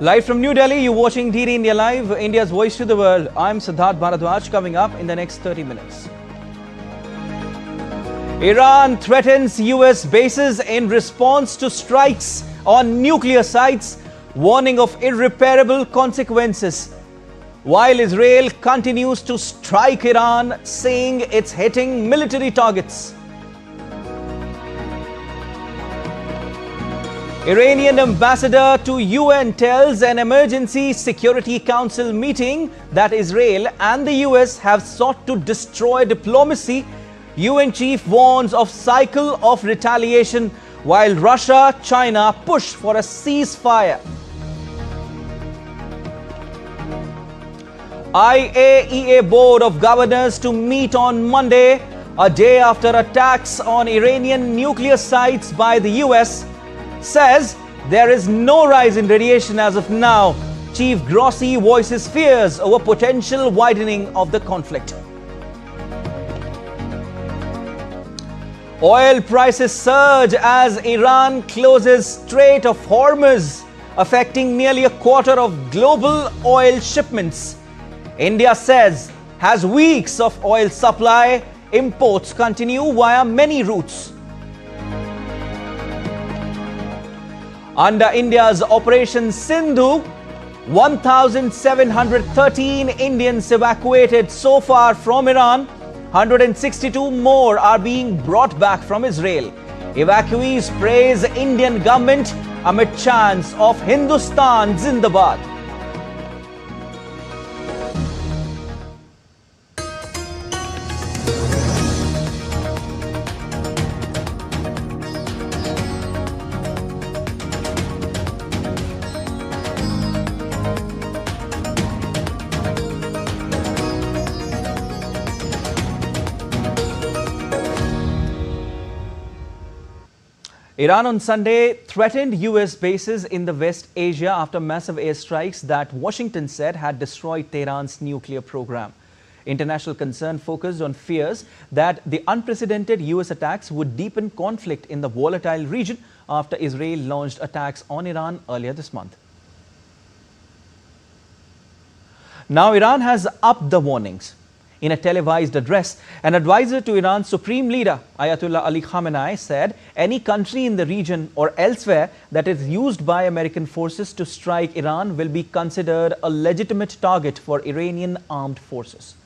Live from New Delhi, you're watching DD India Live, India's voice to the world. I'm Siddharth Bharadwaj. Coming up in the next 30 minutes. Iran threatens US bases in response to strikes on nuclear sites, warning of irreparable consequences. While Israel continues to strike Iran, saying it's hitting military targets. Iranian ambassador to UN tells an emergency Security Council meeting that Israel and the US have sought to destroy diplomacy. UN chief warns of cycle of retaliation while Russia, China push for a ceasefire. IAEA Board of Governors to meet on Monday, a day after attacks on Iranian nuclear sites by the US, says there is no rise in radiation as of now. Chief Grossi voices fears over potential widening of the conflict. Oil prices surge as Iran closes Strait of Hormuz, affecting nearly a quarter of global oil shipments. India says has weeks of oil supply. Imports continue via many routes. Under India's Operation Sindhu, 1,713 Indians evacuated so far from Iran. 162 more are being brought back from Israel. Evacuees praise Indian government amid chants of Hindustan Zindabad. Iran on Sunday threatened US bases in the West Asia after massive airstrikes that Washington said had destroyed Tehran's nuclear program. International concern focused on fears that the unprecedented US attacks would deepen conflict in the volatile region after Israel launched attacks on Iran earlier this month. Now Iran has upped the warnings. In a televised address, an advisor to Iran's Supreme Leader, Ayatollah Ali Khamenei, said any country in the region or elsewhere that is used by American forces to strike Iran will be considered a legitimate target for Iranian armed forces.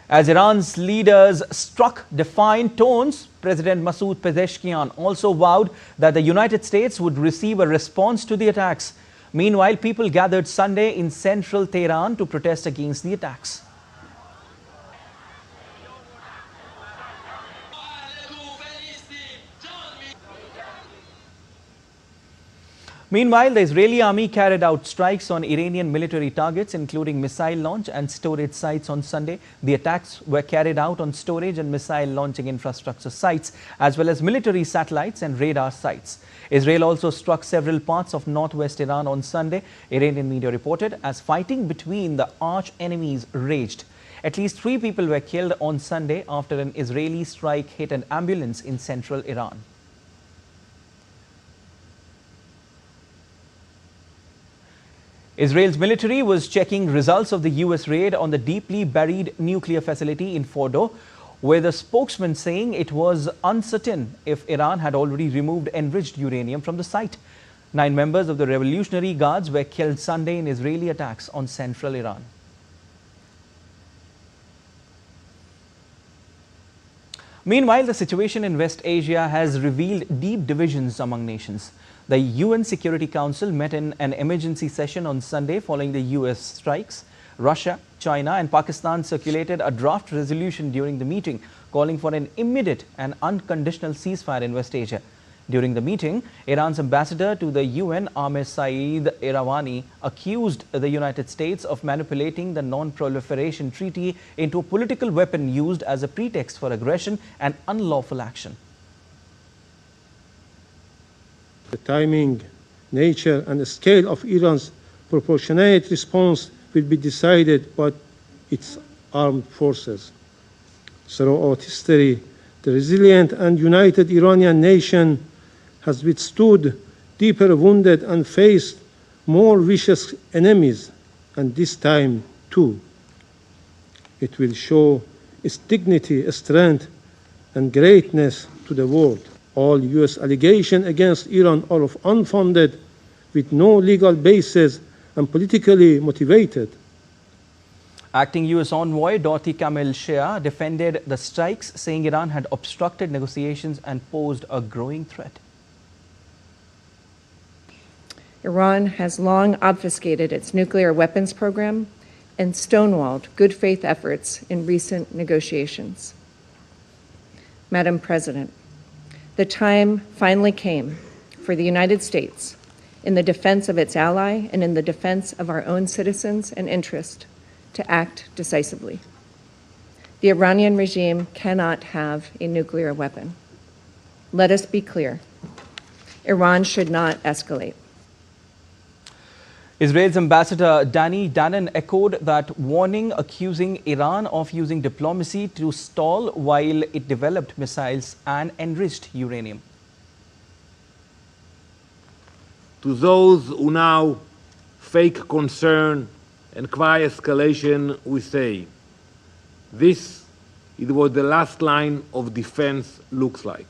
As Iran's leaders struck defiant tones, President Masoud Pezeshkian also vowed that the United States would receive a response to the attacks. Meanwhile, people gathered Sunday in central Tehran to protest against the attacks. Meanwhile, the Israeli army carried out strikes on Iranian military targets, including missile launch and storage sites on Sunday. The attacks were carried out on storage and missile launching infrastructure sites, as well as military satellites and radar sites. Israel also struck several parts of northwest Iran on Sunday, Iranian media reported, as fighting between the arch enemies raged. At least 3 people were killed on Sunday after an Israeli strike hit an ambulance in central Iran. Israel's military was checking results of the US raid on the deeply buried nuclear facility in Fordo, with a spokesman saying it was uncertain if Iran had already removed enriched uranium from the site. 9 members of the Revolutionary Guards were killed Sunday in Israeli attacks on central Iran. Meanwhile, the situation in West Asia has revealed deep divisions among nations. The UN Security Council met in an emergency session on Sunday following the US strikes. Russia, China and Pakistan circulated a draft resolution during the meeting calling for an immediate and unconditional ceasefire in West Asia. During the meeting, Iran's ambassador to the UN, Amir Saeed Iravani, accused the United States of manipulating the Non-Proliferation Treaty into a political weapon used as a pretext for aggression and unlawful action. The timing, nature and the scale of Iran's proportionate response will be decided by its armed forces. Throughout history, the resilient and united Iranian nation has withstood deeper wounded and faced more vicious enemies, and this time too. It will show its dignity, strength, and greatness to the world. All US allegations against Iran are unfounded, with no legal basis and politically motivated. Acting US envoy Dorothy Camille-Shea defended the strikes, saying Iran had obstructed negotiations and posed a growing threat. Iran has long obfuscated its nuclear weapons program and stonewalled good faith efforts in recent negotiations. Madam President, the time finally came for the United States, in the defense of its ally and in the defense of our own citizens and interests, to act decisively. The Iranian regime cannot have a nuclear weapon. Let us be clear. Iran should not escalate. Israel's ambassador Danny Danon echoed that warning, accusing Iran of using diplomacy to stall while it developed missiles and enriched uranium. To those who now fake concern and cry escalation, we say, this is what the last line of defense looks like,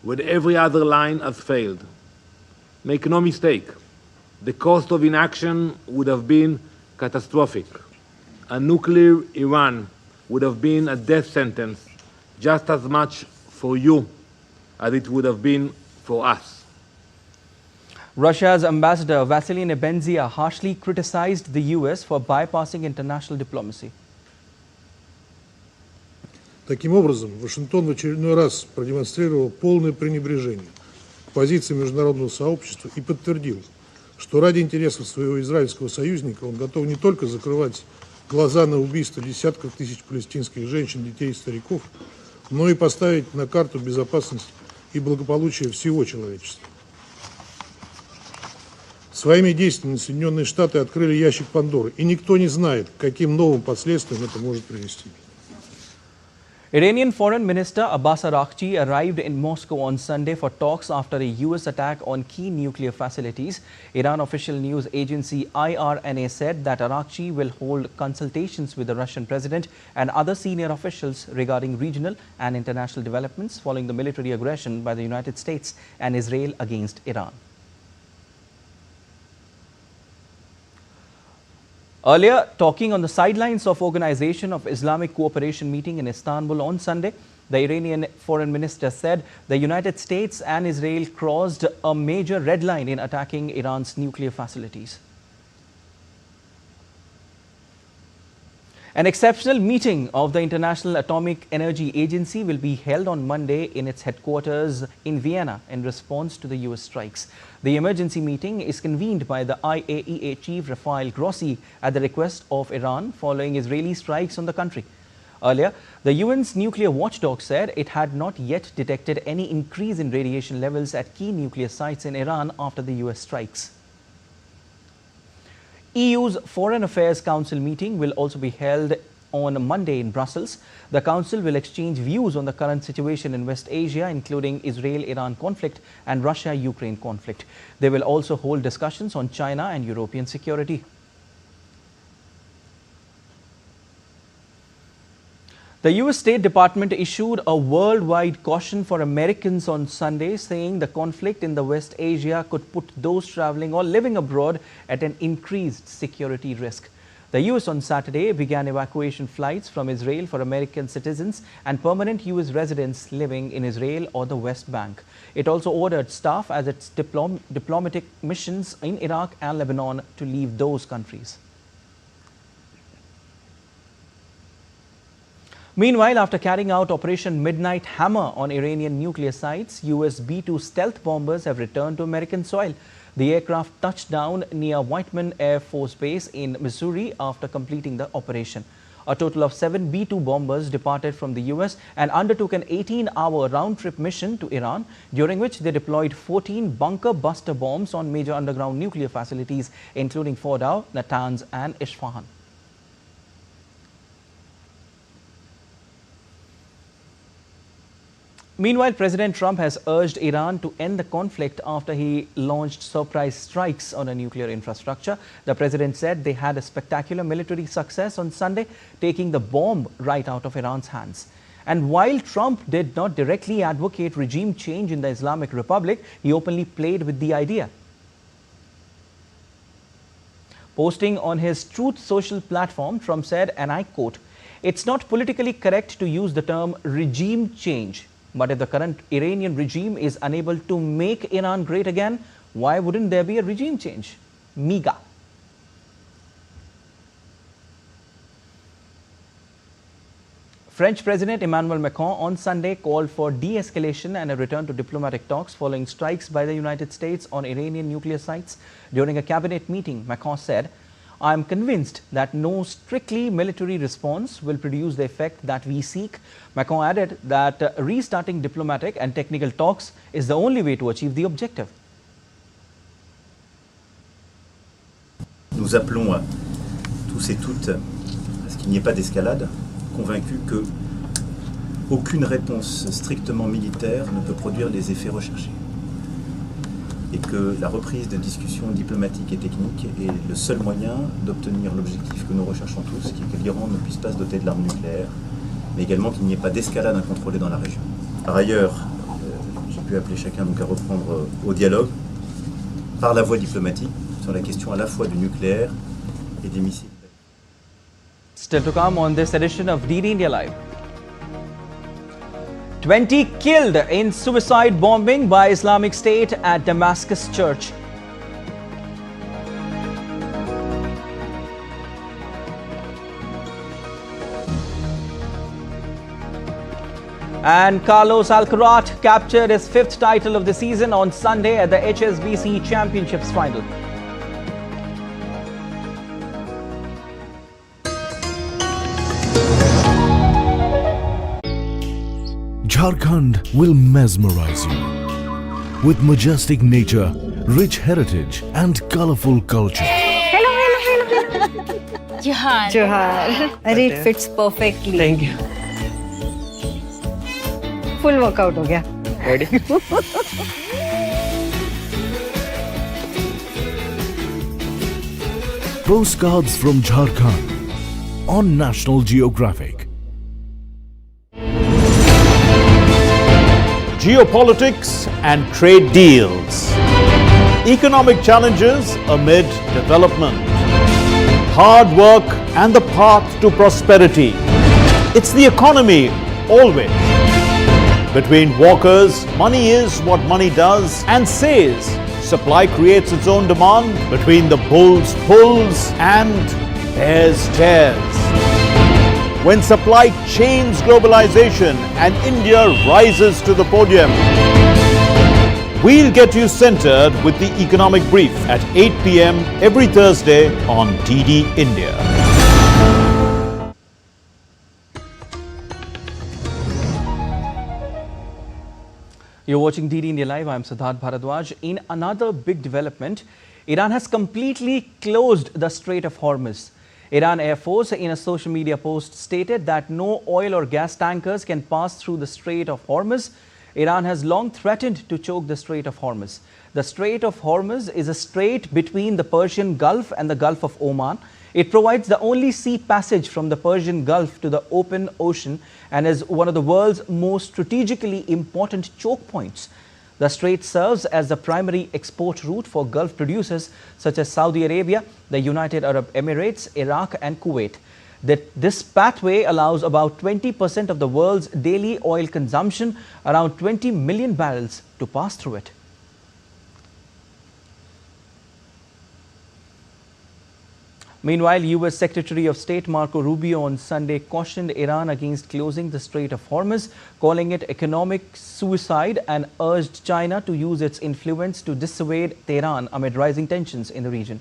when every other line has failed. Make no mistake, the cost of inaction would have been catastrophic. A nuclear Iran would have been a death sentence just as much for you as it would have been for us. Russia's ambassador Vasily Nebenzia harshly criticized the US for bypassing international diplomacy. Таким образом, Вашингтон в очередной раз продемонстрировал полное пренебрежение позиции международного сообщества и подтвердил, что ради интересов своего израильского союзника он готов не только закрывать глаза на убийство десятков тысяч палестинских женщин, детей и стариков, но и поставить на карту безопасность и благополучие всего человечества. Своими действиями Соединенные Штаты открыли ящик Пандоры, и никто не знает, к каким новым последствиям это может привести. Iranian Foreign Minister Abbas Araghchi arrived in Moscow on Sunday for talks after a US attack on key nuclear facilities. Iran official news agency IRNA said that Araghchi will hold consultations with the Russian president and other senior officials regarding regional and international developments following the military aggression by the United States and Israel against Iran. Earlier, talking on the sidelines of Organization of Islamic Cooperation meeting in Istanbul on Sunday, the Iranian foreign minister said the United States and Israel crossed a major red line in attacking Iran's nuclear facilities. An exceptional meeting of the International Atomic Energy Agency will be held on Monday in its headquarters in Vienna in response to the US strikes. The emergency meeting is convened by the IAEA chief Rafael Grossi at the request of Iran following Israeli strikes on the country. Earlier, the UN's nuclear watchdog said it had not yet detected any increase in radiation levels at key nuclear sites in Iran after the US strikes. EU's Foreign Affairs Council meeting will also be held on Monday in Brussels. The Council will exchange views on the current situation in West Asia, including Israel-Iran conflict and Russia-Ukraine conflict. They will also hold discussions on China and European security. The US State Department issued a worldwide caution for Americans on Sunday, saying the conflict in the West Asia could put those traveling or living abroad at an increased security risk. The US on Saturday began evacuation flights from Israel for American citizens and permanent US residents living in Israel or the West Bank. It also ordered staff at its diplomatic missions in Iraq and Lebanon to leave those countries. Meanwhile, after carrying out Operation Midnight Hammer on Iranian nuclear sites, US B-2 stealth bombers have returned to American soil. The aircraft touched down near Whiteman Air Force Base in Missouri after completing the operation. A total of 7 B-2 bombers departed from the US and undertook an 18-hour round-trip mission to Iran, during which they deployed 14 bunker buster bombs on major underground nuclear facilities, including Fordow, Natanz and Isfahan. Meanwhile, President Trump has urged Iran to end the conflict after he launched surprise strikes on a nuclear infrastructure. The president said they had a spectacular military success on Sunday, taking the bomb right out of Iran's hands. And while Trump did not directly advocate regime change in the Islamic Republic, he openly played with the idea. Posting on his Truth Social platform, Trump said, and I quote, "It's not politically correct to use the term regime change. But if the current Iranian regime is unable to make Iran great again, why wouldn't there be a regime change?" MEGA. French President Emmanuel Macron on Sunday called for de-escalation and a return to diplomatic talks following strikes by the United States on Iranian nuclear sites. During a cabinet meeting, Macron said, "I am convinced that no strictly military response will produce the effect that we seek." Macron added that restarting diplomatic and technical talks is the only way to achieve the objective. Nous appelons tous et toutes à ce qu'il n'y ait pas d'escalade, convaincus que aucune réponse strictement militaire ne peut produire les effets recherchés, et que la reprise de discussions diplomatiques et techniques est le seul moyen d'obtenir l'objectif que nous recherchons tous, qui est que l'Iran ne puisse pas se doter de l'arme nucléaire, mais également qu'il n'y ait pas d'escalade incontrôlée dans la région. Par ailleurs, j'ai pu appeler chacun donc à reprendre au dialogue, par la voie diplomatique, sur la question à la fois du nucléaire et des missiles. Still to come on this edition of DD India Live. 20 killed in suicide bombing by Islamic State at Damascus Church. And Carlos Alcaraz captured his 5th title of the season on Sunday at the HSBC Championships final. Jharkhand will mesmerize you with majestic nature, rich heritage and colorful culture. Johar. It fits perfectly. Thank you. Full workout हो गया. Ready? Postcards from Jharkhand on National Geographic. Geopolitics and trade deals. Economic challenges amid development. Hard work and the path to prosperity. It's the economy always. Between walkers, money is what money does and says. Supply creates its own demand. Between the bulls pulls and bears tears. When supply chains globalization and India rises to the podium. We'll get you centered with the economic brief at 8 p.m. every Thursday on DD India. You're watching DD India Live. I'm Siddharth Bharadwaj. In another big development, Iran has completely closed the Strait of Hormuz. Iran Air Force, in a social media post, stated that no oil or gas tankers can pass through the Strait of Hormuz. Iran has long threatened to choke the Strait of Hormuz. The Strait of Hormuz is a strait between the Persian Gulf and the Gulf of Oman. It provides the only sea passage from the Persian Gulf to the open ocean and is one of the world's most strategically important choke points. The strait serves as the primary export route for Gulf producers such as Saudi Arabia, the United Arab Emirates, Iraq and Kuwait. This pathway allows about 20% of the world's daily oil consumption, around 20 million barrels, to pass through it. Meanwhile, U.S. Secretary of State Marco Rubio on Sunday cautioned Iran against closing the Strait of Hormuz, calling it economic suicide, and urged China to use its influence to dissuade Tehran amid rising tensions in the region.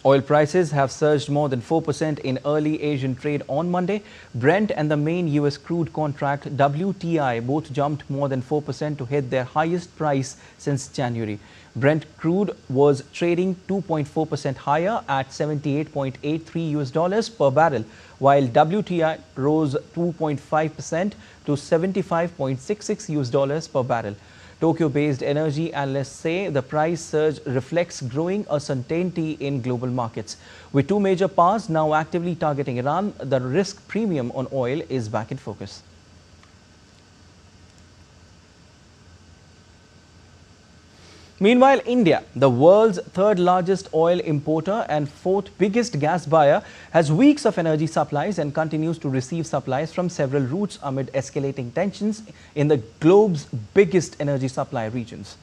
Oil prices have surged more than 4% in early Asian trade on Monday. Brent and the main US crude contract WTI both jumped more than 4% to hit their highest price since January. Brent crude was trading 2.4% higher at $78.83 per barrel, while WTI rose 2.5% to $75.66 per barrel. Tokyo-based energy analysts say the price surge reflects growing uncertainty in global markets. With two major powers now actively targeting Iran, the risk premium on oil is back in focus. Meanwhile, India, the world's third largest oil importer and fourth biggest gas buyer, has weeks of energy supplies and continues to receive supplies from several routes amid escalating tensions in the globe's biggest energy supply regions.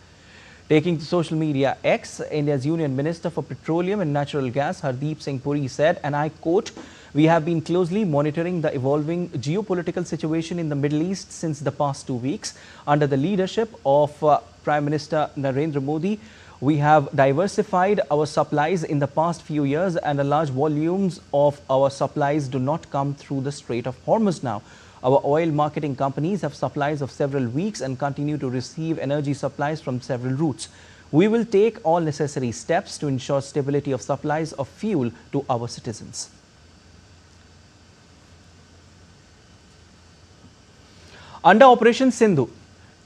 Taking to social media X, India's Union Minister for Petroleum and Natural Gas, Hardeep Singh Puri, said, and I quote, "We have been closely monitoring the evolving geopolitical situation in the Middle East since the past 2 weeks. Under the leadership of Prime Minister Narendra Modi, we have diversified our supplies in the past few years, and the large volumes of our supplies do not come through the Strait of Hormuz now. Our oil marketing companies have supplies of several weeks and continue to receive energy supplies from several routes. We will take all necessary steps to ensure stability of supplies of fuel to our citizens." Under Operation Sindhu,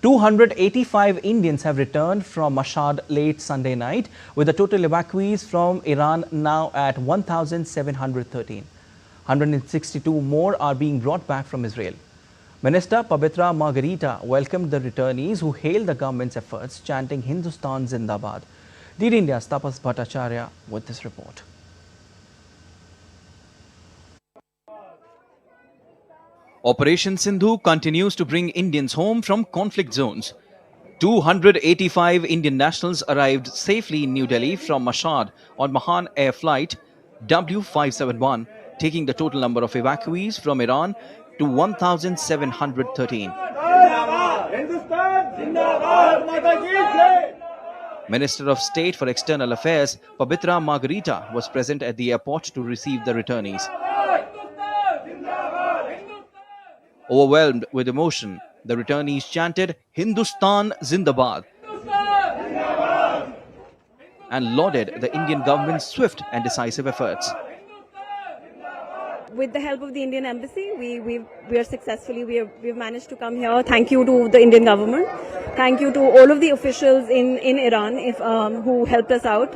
285 Indians have returned from Mashhad late Sunday night, with the total evacuees from Iran now at 1,713. 162 more are being brought back from Israel. Minister Pabitra Margarita welcomed the returnees, who hailed the government's efforts, chanting Hindustan Zindabad. DD India's Tapas Bhattacharya with this report. Operation Sindhu continues to bring Indians home from conflict zones. 285 Indian nationals arrived safely in New Delhi from Mashhad on Mahan Air Flight W571, taking the total number of evacuees from Iran to 1,713. Minister of State for External Affairs Pabitra Margarita was present at the airport to receive the returnees. Overwhelmed with emotion, the returnees chanted Hindustan Zindabad and lauded the Indian government's swift and decisive efforts. With the help of the Indian Embassy, we are successfully, we've managed to come here. Thank you to the Indian government. Thank you to all of the officials in Iran who helped us out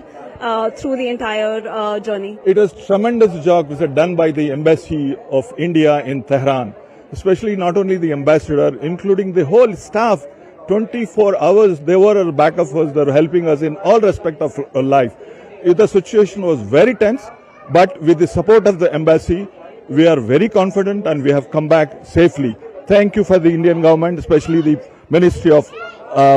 through the entire journey. It was tremendous job was done by the Embassy of India in Tehran, especially not only the ambassador, including the whole staff. 24 hours they were at the back of us, they were helping us in all respect of life. The situation was very tense, but with the support of the embassy, we are very confident and we have come back safely. Thank you for the Indian government, especially the Ministry of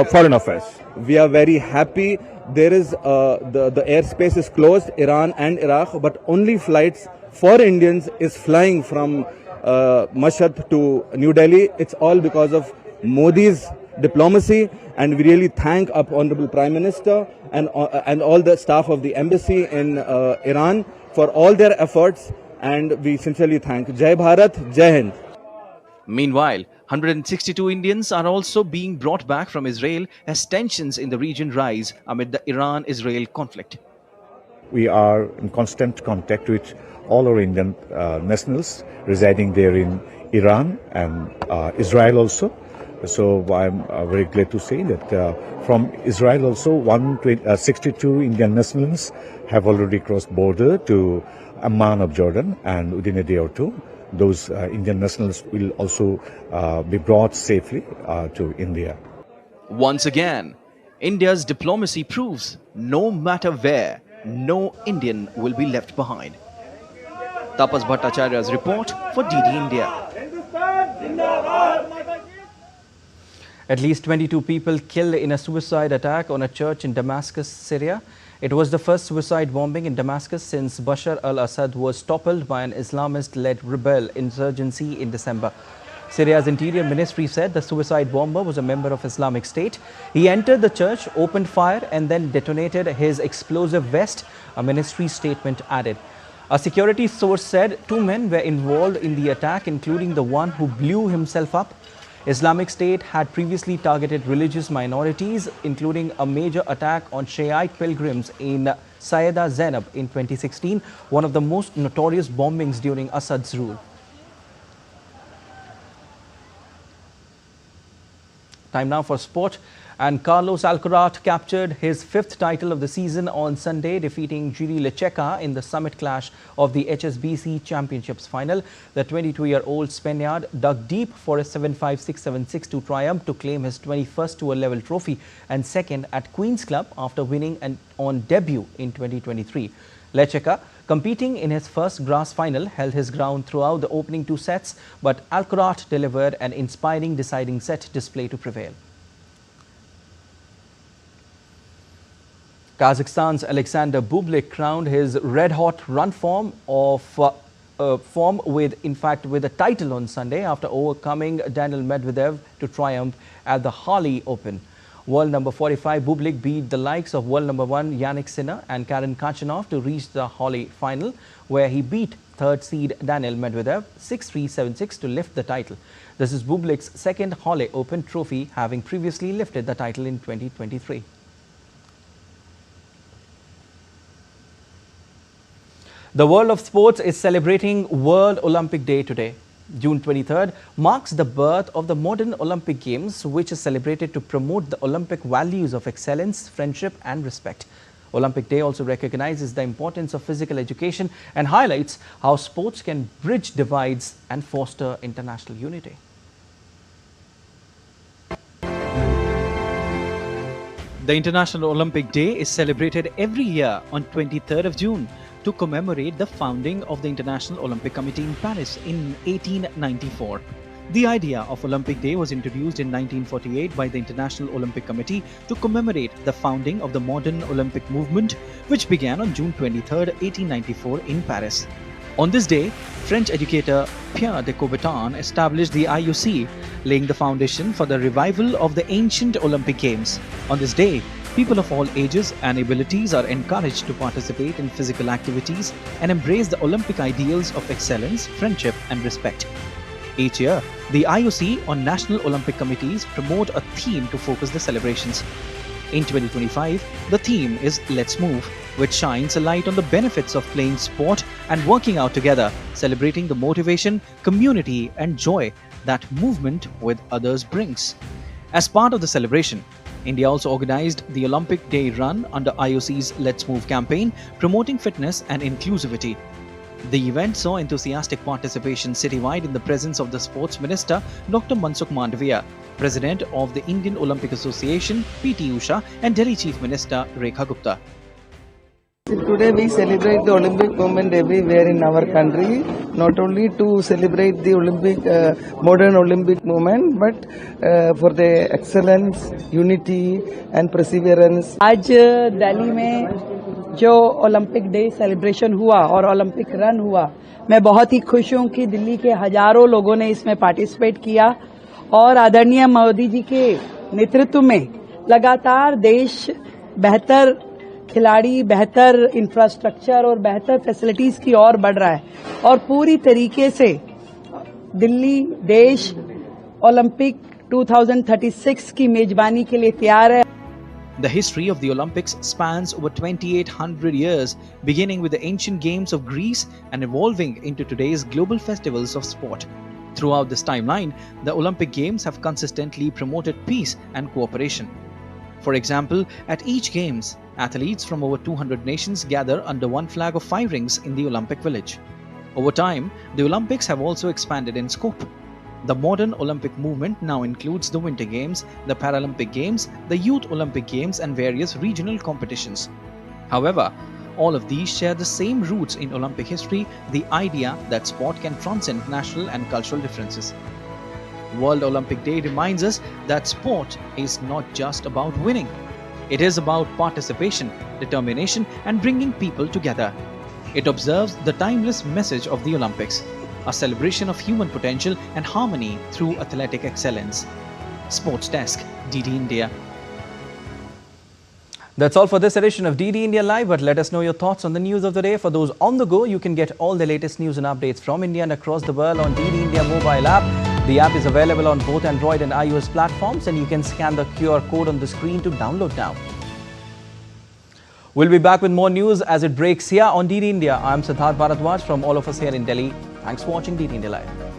Foreign Affairs. We are very happy. There is the airspace is closed, Iran and Iraq, but only flights for Indians is flying from Mashhad to New Delhi. It's all because of Modi's diplomacy, and we really thank our Honorable Prime Minister and all the staff of the embassy in Iran for all their efforts, and we sincerely thank. Jai Bharat, Jai Hind. Meanwhile, 162 Indians are also being brought back from Israel as tensions in the region rise amid the Iran-Israel conflict. We are in constant contact with all our Indian nationals residing there in Iran and Israel also. So I'm very glad to say that from Israel also 162 Indian nationals have already crossed border to Amman of Jordan, and within a day or two those Indian nationals will also be brought safely to India. Once again, India's diplomacy proves no matter where, no Indian will be left behind. Tapas Bhattacharya's report for DD India. At least 22 people killed in a suicide attack on a church in Damascus, Syria. It was the first suicide bombing in Damascus since Bashar al-Assad was toppled by an Islamist-led rebel insurgency in December. Syria's interior ministry said the suicide bomber was a member of Islamic State. He entered the church, opened fire and then detonated his explosive vest, a ministry statement added. A security source said 2 men were involved in the attack, including the one who blew himself up. Islamic State had previously targeted religious minorities, including a major attack on Shiite pilgrims in Sayyidah Zainab in 2016, one of the most notorious bombings during Assad's rule. Time now for sport. And Carlos Alcaraz captured his 5th title of the season on Sunday, defeating Jiří Lečeka in the summit clash of the HSBC Championships final. The 22-year-old Spaniard dug deep for a 7-5, 6-7, 6-2 triumph to claim his 21st tour-level trophy and second at Queen's Club after winning on debut in 2023. Lečeka, competing in his first grass final, held his ground throughout the opening 2 sets, but Alcaraz delivered an inspiring deciding set display to prevail. Kazakhstan's Alexander Bublik crowned his red-hot run form with a title on Sunday after overcoming Daniil Medvedev to triumph at the Hali Open. World number 45 Bublik beat the likes of world number 1 Yannick Sinner and Karen Khachanov to reach the Hali final, where he beat 3rd seed Daniil Medvedev 6-3, 7-6 to lift the title. This is Bublik's 2nd Hali Open trophy, having previously lifted the title in 2023. The world of sports is celebrating World Olympic Day today. June 23rd marks the birth of the modern Olympic Games, which is celebrated to promote the Olympic values of excellence, friendship and respect. Olympic Day also recognizes the importance of physical education and highlights how sports can bridge divides and foster international unity. The International Olympic Day is celebrated every year on 23rd of June. To commemorate the founding of the International Olympic Committee in Paris in 1894. The idea of Olympic Day was introduced in 1948 by the International Olympic Committee to commemorate the founding of the modern Olympic movement, which began on June 23, 1894 in Paris. On this day, French educator Pierre de Coubertin established the IOC, laying the foundation for the revival of the ancient Olympic Games. On this day, people of all ages and abilities are encouraged to participate in physical activities and embrace the Olympic ideals of excellence, friendship and respect. Each year, the IOC or National Olympic Committees promote a theme to focus the celebrations. In 2025, the theme is Let's Move, which shines a light on the benefits of playing sport and working out together, celebrating the motivation, community and joy that movement with others brings. As part of the celebration, India also organized the Olympic Day Run under IOC's Let's Move campaign, promoting fitness and inclusivity. The event saw enthusiastic participation citywide in the presence of the Sports Minister Dr. Mansukh Mandavia, President of the Indian Olympic Association PT Usha and Delhi Chief Minister Rekha Gupta. Today we celebrate the Olympic movement everywhere in our country, not only to celebrate the modern Olympic movement, but for the excellence, unity and perseverance. आज दिल्ली में जो Olympic day celebration हुआ और Olympic run हुआ, मैं बहुत ही खुश हूं कि दिल्ली के हजारों लोगों ने इसमें पार्टिसिपेट किया और आदरणीय मोदी जी के नेतृत्व में लगातार देश बेहतर खिलाड़ी, बेहतर इंफ्रास्ट्रक्चर और बेहतर फैसिलिटीज की ओर बढ़ रहा है और पूरी तरीके से दिल्ली देश ओलंपिक 2036 की मेजबानी के लिए तैयार है. The history of the Olympics spans over 2,800 years, beginning with the ancient games of Greece and evolving into today's global festivals of sport. Throughout this timeline, the Olympic Games have consistently promoted peace and cooperation. For example, at each Games, athletes from over 200 nations gather under one flag of 5 rings in the Olympic Village. Over time, the Olympics have also expanded in scope. The modern Olympic movement now includes the Winter Games, the Paralympic Games, the Youth Olympic Games and various regional competitions. However, all of these share the same roots in Olympic history, the idea that sport can transcend national and cultural differences. World Olympic Day reminds us that sport is not just about winning. It is about participation, determination and bringing people together. It observes the timeless message of the Olympics. a celebration of human potential and harmony through athletic excellence. Sports Desk, DD India. That's all for this edition of DD India Live, but let us know your thoughts on the news of the day. For those on the go, you can get all the latest news and updates from India and across the world on DD India mobile app. The app is available on both Android and iOS platforms, and you can scan the QR code on the screen to download now. We'll be back with more news as it breaks here on DD India. I'm Prasar Bharati from all of us here in Delhi. Thanks for watching DD India Live.